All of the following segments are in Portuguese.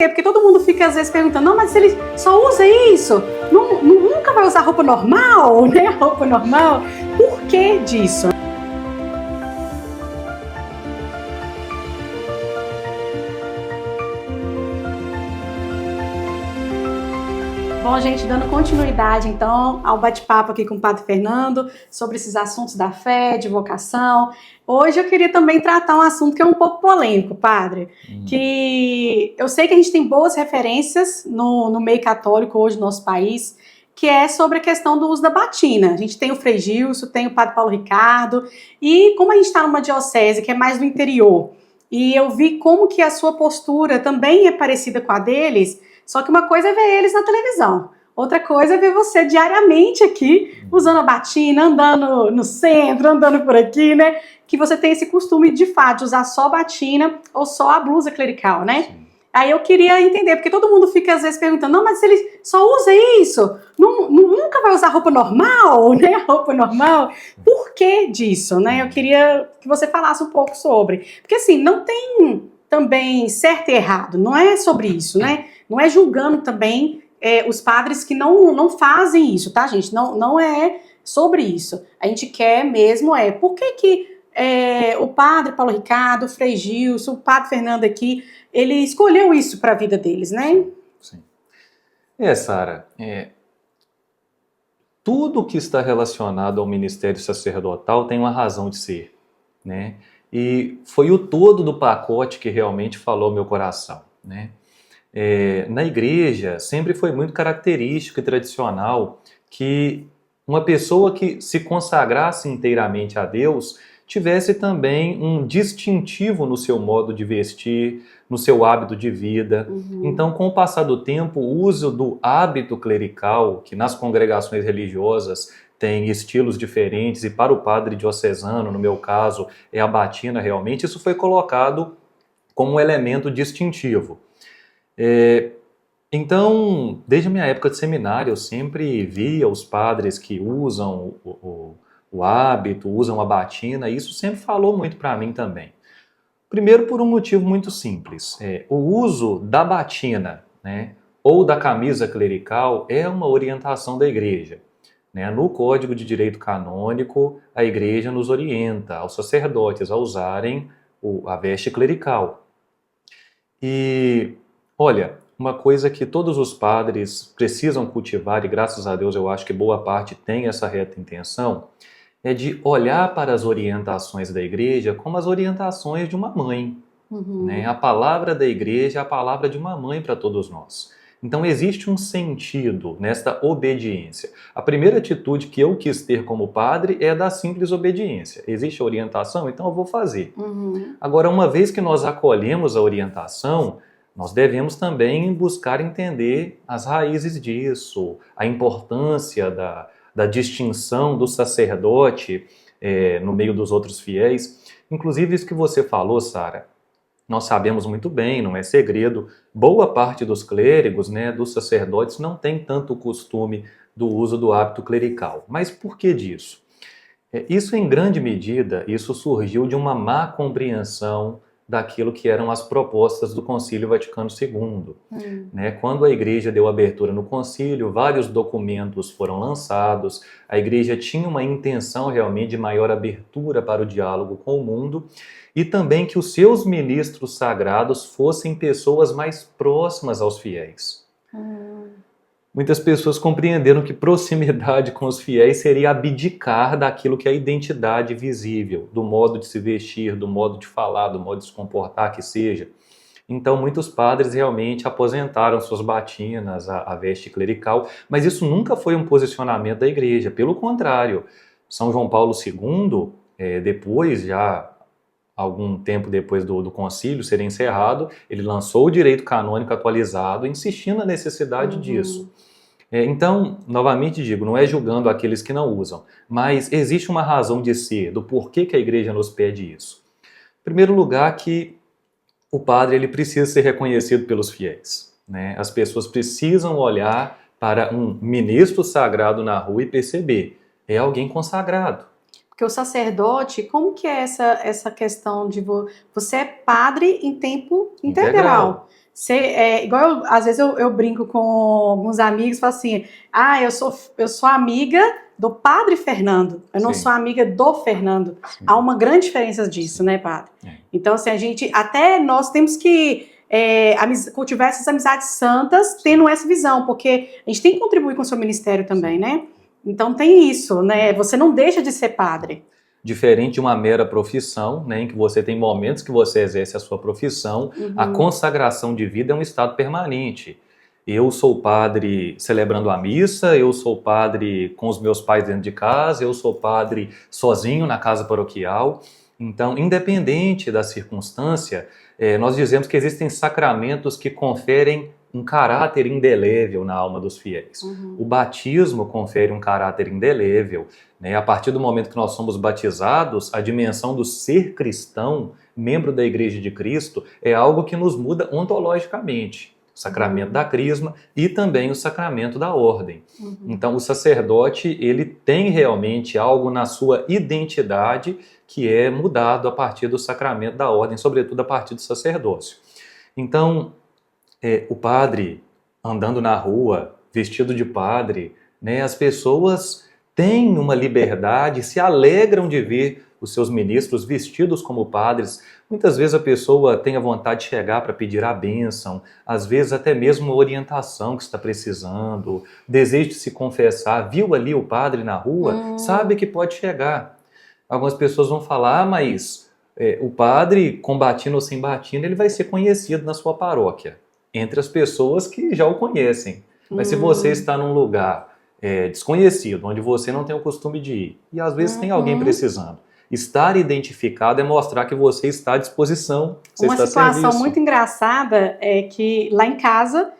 Porque todo mundo fica às vezes perguntando, não, mas se ele só usa isso, nunca vai usar roupa normal, né? Roupa normal. Por que disso? Bom, gente, dando continuidade, então, ao bate-papo aqui com o Padre Fernando sobre esses assuntos da fé, de vocação. Hoje eu queria também tratar um assunto que é um pouco polêmico, Padre, que eu sei que a gente tem boas referências no meio católico hoje no nosso país, que é sobre a questão do uso da batina. A gente tem o Frei Gilson, tem o Padre Paulo Ricardo, e como a gente está numa diocese que é mais do interior, e eu vi como que a sua postura também é parecida com a deles. Só que uma coisa é ver eles na televisão, outra coisa é ver você diariamente aqui, usando a batina, andando no centro, andando por aqui, né? Que você tem esse costume, de fato, de usar só a batina ou só a blusa clerical, né? Sim. Aí eu queria entender, porque todo mundo fica às vezes perguntando, não, mas se ele só usa isso, nunca vai usar roupa normal, né? Roupa normal. Por que disso, né? Eu queria que você falasse um pouco sobre. Porque assim, não tem também certo e errado, não é sobre isso, né? Não é julgando também os padres que não fazem isso, tá, gente? Não é sobre isso. A gente quer mesmo por que o padre Paulo Ricardo, o Frei Gilson, o padre Fernando aqui, ele escolheu isso para a vida deles, né? Sim. Sara, tudo que está relacionado ao ministério sacerdotal tem uma razão de ser, né? E foi o todo do pacote que realmente falou meu coração, né? Na igreja sempre foi muito característico e tradicional que uma pessoa que se consagrasse inteiramente a Deus tivesse também um distintivo no seu modo de vestir, no seu hábito de vida. Então, com o passar do tempo, o uso do hábito clerical, que nas congregações religiosas tem estilos diferentes, e para o padre diocesano, no meu caso, é a batina realmente, isso foi colocado como um elemento distintivo. Então, desde a minha época de seminário, eu sempre via os padres que usam o hábito, usam a batina, e isso sempre falou muito para mim também. Primeiro, por um motivo muito simples. O uso da batina, né, ou da camisa clerical é uma orientação da igreja. Né? No Código de Direito Canônico, a igreja nos orienta aos sacerdotes a usarem a veste clerical. E, olha, uma coisa que todos os padres precisam cultivar, e graças a Deus eu acho que boa parte tem essa reta intenção, é de olhar para as orientações da igreja como as orientações de uma mãe. Né? A palavra da igreja é a palavra de uma mãe para todos nós. Então existe um sentido nesta obediência. A primeira atitude que eu quis ter como padre é da simples obediência. Existe a orientação, então eu vou fazer. Agora, uma vez que nós acolhemos a orientação, nós devemos também buscar entender as raízes disso, a importância da distinção do sacerdote no meio dos outros fiéis. Inclusive, isso que você falou, Sara, nós sabemos muito bem, não é segredo, boa parte dos clérigos, né, dos sacerdotes, não tem tanto costume do uso do hábito clerical. Mas por que disso? Isso, em grande medida, isso surgiu de uma má compreensão daquilo que eram as propostas do Concílio Vaticano II. Né? Quando a igreja deu abertura no concílio, vários documentos foram lançados, a igreja tinha uma intenção realmente de maior abertura para o diálogo com o mundo, e também que os seus ministros sagrados fossem pessoas mais próximas aos fiéis. Muitas pessoas compreenderam que proximidade com os fiéis seria abdicar daquilo que é a identidade visível, do modo de se vestir, do modo de falar, do modo de se comportar que seja. Então, muitos padres realmente aposentaram suas batinas, a veste clerical, mas isso nunca foi um posicionamento da igreja. Pelo contrário, São João Paulo II, depois, já algum tempo depois do concílio ser encerrado, ele lançou o direito canônico atualizado, insistindo na necessidade disso. Então, novamente digo, não é julgando aqueles que não usam, mas existe uma razão de ser, do porquê que a igreja nos pede isso. Em primeiro lugar, que o padre ele precisa ser reconhecido pelos fiéis. Né? As pessoas precisam olhar para um ministro sagrado na rua e perceber, é alguém consagrado. Porque o sacerdote, como que é essa questão de você é padre em tempo integral. Às vezes eu brinco com alguns amigos e falo assim, eu sou amiga do Padre Fernando, eu não Sim. sou amiga do Fernando. Sim. Há uma grande diferença disso, Sim. né, Padre? É. Então, assim, nós temos que cultivar essas amizades santas tendo essa visão, porque a gente tem que contribuir com o seu ministério também, Sim. né? Então tem isso, né? Você não deixa de ser padre. Diferente de uma mera profissão, né, em que você tem momentos que você exerce a sua profissão, a consagração de vida é um estado permanente. Eu sou padre celebrando a missa, eu sou padre com os meus pais dentro de casa, eu sou padre sozinho na casa paroquial. Então, independente da circunstância, nós dizemos que existem sacramentos que conferem um caráter indelével na alma dos fiéis. O batismo confere um caráter indelével, né? A partir do momento que nós somos batizados, a dimensão do ser cristão, membro da Igreja de Cristo, é algo que nos muda ontologicamente. O sacramento da crisma e também o sacramento da ordem. Então, o sacerdote, ele tem realmente algo na sua identidade que é mudado a partir do sacramento da ordem, sobretudo a partir do sacerdócio. Então, o padre andando na rua, vestido de padre, né, as pessoas têm uma liberdade, se alegram de ver os seus ministros vestidos como padres. Muitas vezes a pessoa tem a vontade de chegar para pedir a bênção, às vezes até mesmo uma orientação que está precisando, desejo de se confessar, viu ali o padre na rua, sabe que pode chegar. Algumas pessoas vão falar, mas o padre, com batina ou sem batina, ele vai ser conhecido na sua paróquia, entre as pessoas que já o conhecem. Mas se você está num lugar desconhecido, onde você não tem o costume de ir, e às vezes tem alguém precisando, estar identificado é mostrar que você está à disposição, você Uma está a situação serviço. muito engraçada é que lá em casa,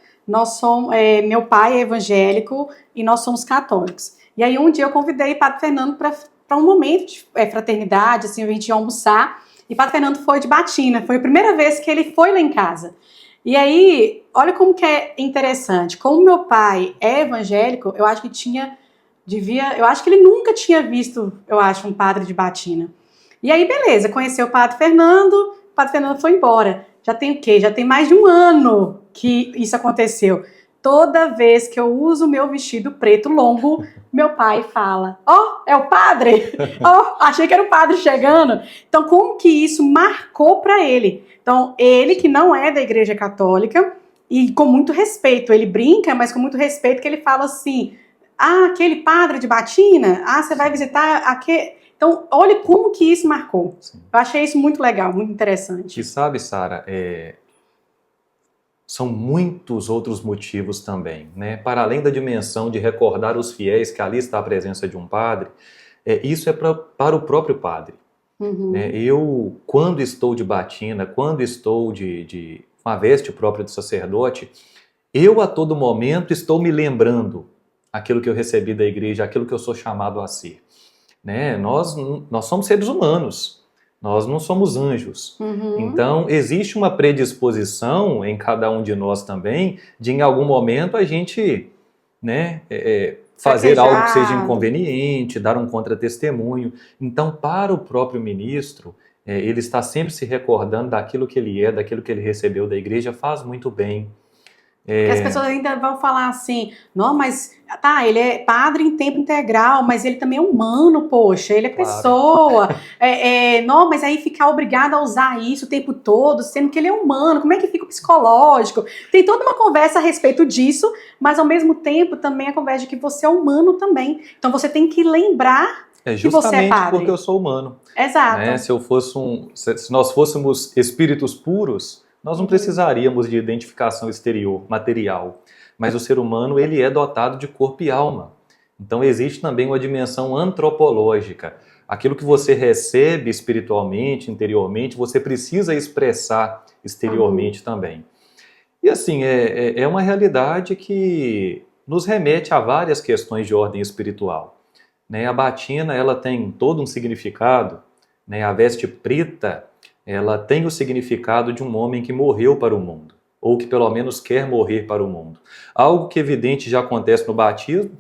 meu pai é evangélico e nós somos católicos. E aí um dia eu convidei o Padre Fernando para um momento de fraternidade, assim, a gente ia almoçar, e o Padre Fernando foi de batina, foi a primeira vez que ele foi lá em casa. E aí, olha como que é interessante. Como meu pai é evangélico, eu acho que eu acho que ele nunca tinha visto, um padre de batina. E aí, beleza, conheceu o Padre Fernando foi embora. Já tem o quê? Já tem mais de um ano que isso aconteceu. Toda vez que eu uso o meu vestido preto longo, meu pai fala, é o padre? Achei que era o padre chegando. Então, como que isso marcou para ele? Então, ele que não é da Igreja Católica, e com muito respeito, ele brinca, mas com muito respeito, que ele fala assim, aquele padre de batina, você vai visitar aquele... Então, olha como que isso marcou. Sim. Eu achei isso muito legal, muito interessante. E sabe, Sara, são muitos outros motivos também, né? Para além da dimensão de recordar os fiéis que ali está a presença de um padre, isso é para o próprio padre. Né? Eu, quando estou de batina, quando estou de uma veste própria de sacerdote, eu a todo momento estou me lembrando aquilo que eu recebi da igreja, aquilo que eu sou chamado a ser. Né? Nós somos seres humanos, nós não somos anjos. Então, existe uma predisposição em cada um de nós também, de em algum momento a gente, né, fazer algo que seja inconveniente, dar um contratestemunho. Então, para o próprio ministro, ele está sempre se recordando daquilo que ele é, daquilo que ele recebeu da igreja, faz muito bem. Porque as pessoas ainda vão falar assim, não, mas ele é padre em tempo integral, mas ele também é humano, poxa, ele é pessoa. Não, mas aí ficar obrigado a usar isso o tempo todo, sendo que ele é humano, como é que fica o psicológico? Tem toda uma conversa a respeito disso, mas ao mesmo tempo também a conversa de que você é humano também. Então você tem que lembrar que você é padre. Porque eu sou humano. Exato. Né? Se nós fôssemos espíritos puros, nós não precisaríamos de identificação exterior, material. Mas o ser humano, ele é dotado de corpo e alma. Então existe também uma dimensão antropológica. Aquilo que você recebe espiritualmente, interiormente, você precisa expressar exteriormente também. E assim, é uma realidade que nos remete a várias questões de ordem espiritual. Né? A batina, ela tem todo um significado. Né? A veste preta, ela tem o significado de um homem que morreu para o mundo, ou que pelo menos quer morrer para o mundo. Algo que evidente já acontece no batismo,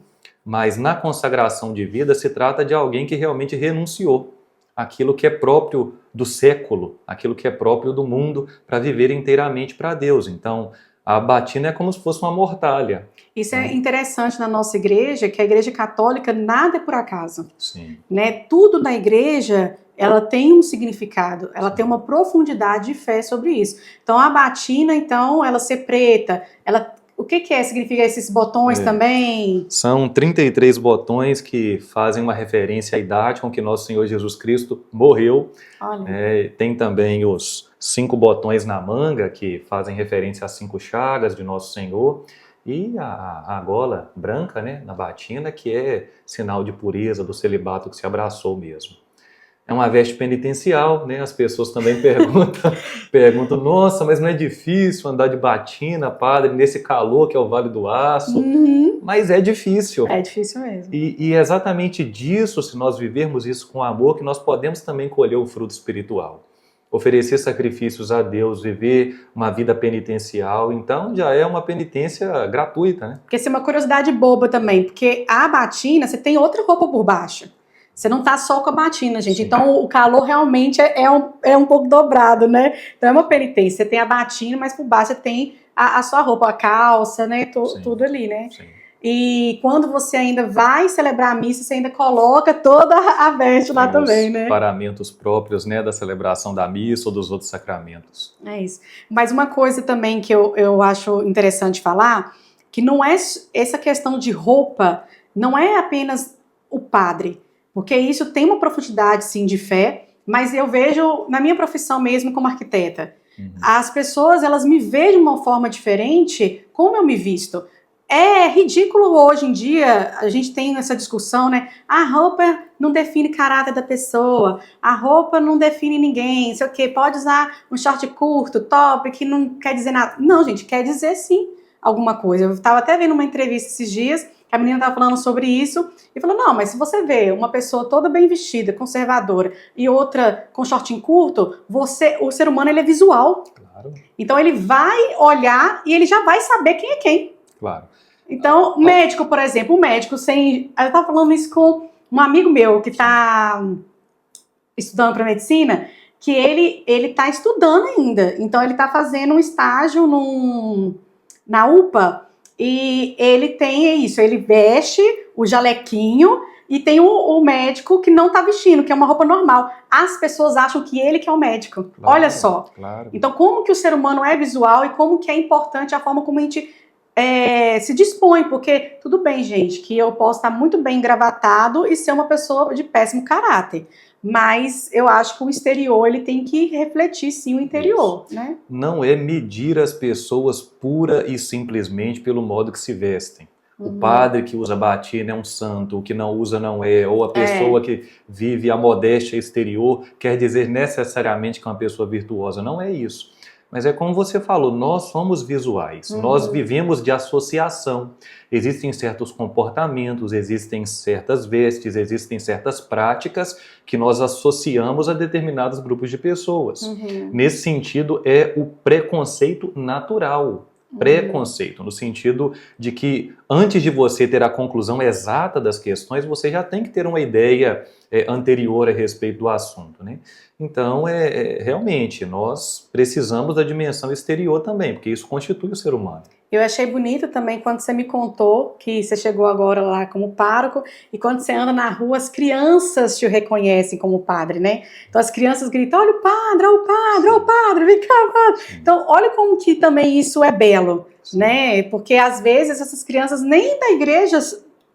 mas na consagração de vida se trata de alguém que realmente renunciou aquilo que é próprio do século, aquilo que é próprio do mundo, para viver inteiramente para Deus. Então, a batina é como se fosse uma mortalha. Isso é interessante na nossa igreja, que a igreja católica nada é por acaso. Sim. Né? Tudo na igreja, ela tem um significado, ela tem uma profundidade de fé sobre isso. Então, a batina, então, ela ser preta, o que é? Significa esses botões também? São 33 botões que fazem uma referência à idade com que nosso Senhor Jesus Cristo morreu. Tem também os 5 botões na manga, que fazem referência às 5 chagas de nosso Senhor. E a gola branca, né, na batina, que é sinal de pureza, do celibato que se abraçou mesmo. É uma veste penitencial, né? As pessoas também perguntam, nossa, mas não é difícil andar de batina, padre, nesse calor que é o Vale do Aço? Mas é difícil. É difícil mesmo. E é exatamente disso, se nós vivermos isso com amor, que nós podemos também colher o fruto espiritual. Oferecer sacrifícios a Deus, viver uma vida penitencial, então já é uma penitência gratuita, né? Porque isso é uma curiosidade boba também, porque a batina, você tem outra roupa por baixo. Você não tá só com a batina, gente. Sim. Então, o calor realmente é um pouco dobrado, né? Então, é uma penitência. Você tem a batina, mas por baixo você tem a sua roupa, a calça, né? Tudo ali, né? Sim. E quando você ainda vai celebrar a missa, você ainda coloca toda a veste lá também, né? Os paramentos próprios, né? Da celebração da missa ou dos outros sacramentos. É isso. Mas uma coisa também que eu acho interessante falar, que não é essa questão de roupa, não é apenas o padre. Porque isso tem uma profundidade, sim, de fé, mas eu vejo, na minha profissão mesmo, como arquiteta, as pessoas, elas me veem de uma forma diferente como eu me visto. É ridículo hoje em dia, a gente tem essa discussão, né? A roupa não define caráter da pessoa, a roupa não define ninguém, sei o quê, pode usar um short curto, top, que não quer dizer nada. Não, gente, quer dizer sim alguma coisa. Eu estava até vendo uma entrevista esses dias, a menina estava falando sobre isso, e falou, não, mas se você vê uma pessoa toda bem vestida, conservadora, e outra com shortinho curto, o ser humano, ele é visual. Claro. Então ele vai olhar e ele já vai saber quem é quem. Claro. Então, o médico, por exemplo, eu estava falando isso com um amigo meu que está estudando para medicina, que ele está estudando ainda, então ele está fazendo um estágio na UPA, e ele tem isso, ele veste o jalequinho e tem o médico que não está vestindo, que é uma roupa normal. As pessoas acham que ele que é o médico. Claro, olha só. Claro. Então, como que o ser humano é visual e como que é importante a forma como a gente se dispõe, porque tudo bem, gente, que eu posso estar muito bem engravatado e ser uma pessoa de péssimo caráter. Mas eu acho que o exterior, ele tem que refletir, sim, o interior, né? Não é medir as pessoas pura e simplesmente pelo modo que se vestem. O padre que usa batina é um santo, o que não usa não é. Ou a pessoa que vive a modéstia exterior quer dizer necessariamente que é uma pessoa virtuosa. Não é isso. Mas é como você falou, nós somos visuais, nós vivemos de associação. Existem certos comportamentos, existem certas vestes, existem certas práticas que nós associamos a determinados grupos de pessoas. Nesse sentido, é o preconceito natural. Preconceito, no sentido de que antes de você ter a conclusão exata das questões, você já tem que ter uma ideia anterior a respeito do assunto, né? Então, realmente, nós precisamos da dimensão exterior também, porque isso constitui o ser humano. Eu achei bonito também quando você me contou que você chegou agora lá como pároco e quando você anda na rua, as crianças te reconhecem como padre, né? Então as crianças gritam, olha o padre, vem cá, padre. Então olha como que também isso é belo, né? Porque às vezes essas crianças nem da igreja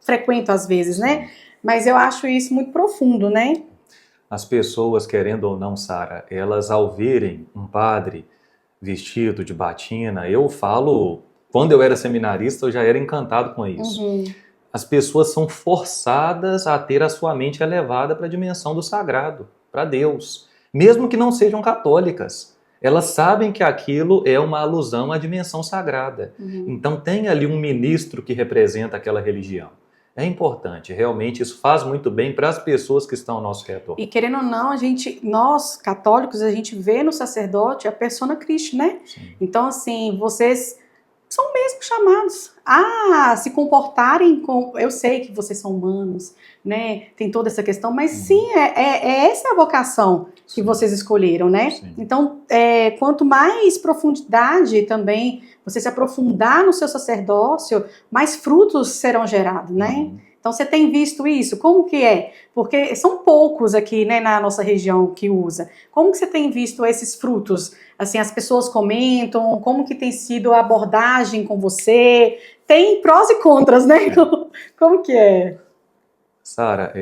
frequentam às vezes, né? Mas eu acho isso muito profundo, né? As pessoas, querendo ou não, Sara, elas ao verem um padre vestido de batina, eu falo... Quando eu era seminarista, eu já era encantado com isso. As pessoas são forçadas a ter a sua mente elevada para a dimensão do sagrado, para Deus. Mesmo que não sejam católicas. Elas sabem que aquilo é uma alusão à dimensão sagrada. Então tem ali um ministro que representa aquela religião. É importante, realmente isso faz muito bem para as pessoas que estão ao nosso redor. E querendo ou não, nós católicos, a gente vê no sacerdote a persona Christi, né? Sim. Então assim, vocês são mesmo chamados a se comportarem com... Eu sei que vocês são humanos, né? Tem toda essa questão, mas sim, essa é a vocação que vocês escolheram, né? Sim. Então, quanto mais profundidade também você se aprofundar no seu sacerdócio, mais frutos serão gerados, né? Então, você tem visto isso? Como que é? Porque são poucos aqui, né, na nossa região que usa. Como que você tem visto esses frutos? Assim, as pessoas comentam, como que tem sido a abordagem com você? Tem prós e contras, né? Como que é? Sara,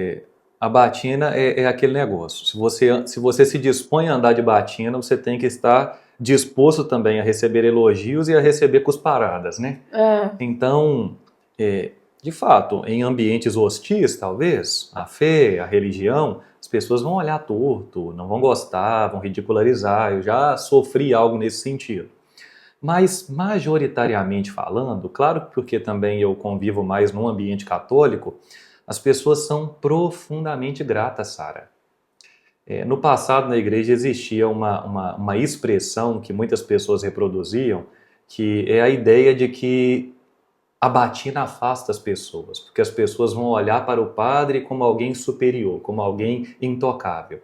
a batina é aquele negócio. Se você se dispõe a andar de batina, você tem que estar disposto também a receber elogios e a receber cusparadas, né? Então, de fato, em ambientes hostis, talvez, a fé, a religião, as pessoas vão olhar torto, não vão gostar, vão ridicularizar. Eu já sofri algo nesse sentido. Mas, majoritariamente falando, claro, porque também eu convivo mais num ambiente católico, as pessoas são profundamente gratas, Sara. No passado, na igreja, existia uma expressão que muitas pessoas reproduziam, que é a ideia de que a batina afasta as pessoas, porque as pessoas vão olhar para o padre como alguém superior, como alguém intocável.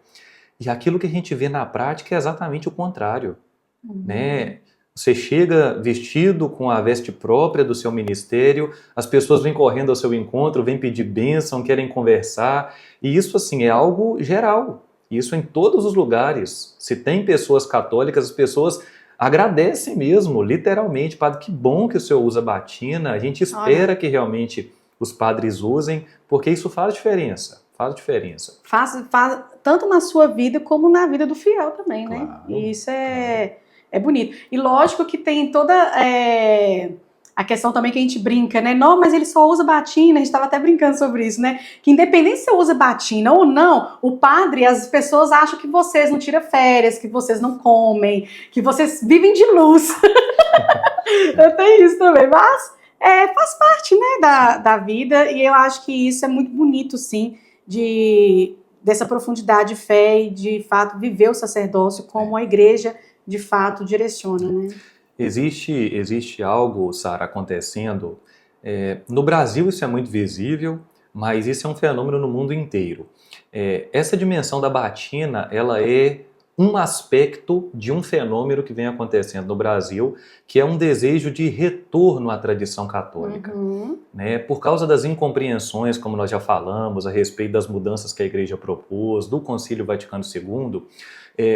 E aquilo que a gente vê na prática é exatamente o contrário, né? Você chega vestido com a veste própria do seu ministério, as pessoas vêm correndo ao seu encontro, vêm pedir bênção, querem conversar, e isso assim é algo geral, isso em todos os lugares. Se tem pessoas católicas, as pessoas agradecem mesmo, literalmente, padre, que bom que o senhor usa batina, a gente espera que realmente os padres usem, porque isso faz diferença, faz diferença. Faz tanto na sua vida como na vida do fiel também, né? Claro, E isso é bonito. E lógico que tem toda a questão também que a gente brinca, né? Não, mas ele só usa batina, a gente estava até brincando sobre isso, né? Que independente se você usa batina ou não, o padre, as pessoas acham que vocês não tiram férias, que vocês não comem, que vocês vivem de luz. Eu tenho isso também, mas faz parte, né, da vida, e eu acho que isso é muito bonito, sim, dessa profundidade de fé e, de fato, viver o sacerdócio como a igreja, de fato, direciona, né? Existe algo, Sara, acontecendo. No Brasil isso é muito visível, mas isso é um fenômeno no mundo inteiro. Essa dimensão da batina, ela é um aspecto de um fenômeno que vem acontecendo no Brasil, que é um desejo de retorno à tradição católica. Né? Por causa das incompreensões, como nós já falamos, a respeito das mudanças que a igreja propôs, do Concílio Vaticano II,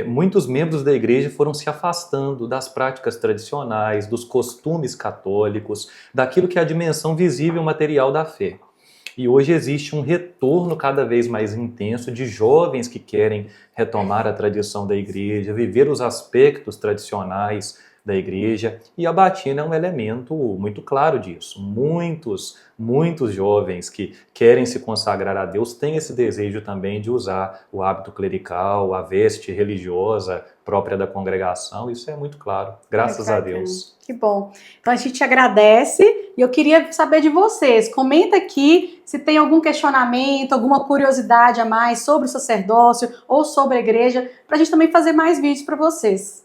muitos membros da igreja foram se afastando das práticas tradicionais, dos costumes católicos, daquilo que é a dimensão visível material da fé. E hoje existe um retorno cada vez mais intenso de jovens que querem retomar a tradição da igreja, viver os aspectos tradicionais da igreja, e a batina é um elemento muito claro disso. Muitos jovens que querem se consagrar a Deus têm esse desejo também de usar o hábito clerical, a veste religiosa própria da congregação. Isso é muito claro, graças a Deus. Que bom. Então a gente te agradece e eu queria saber de vocês. Comenta aqui se tem algum questionamento, alguma curiosidade a mais sobre o sacerdócio ou sobre a igreja, para a gente também fazer mais vídeos para vocês.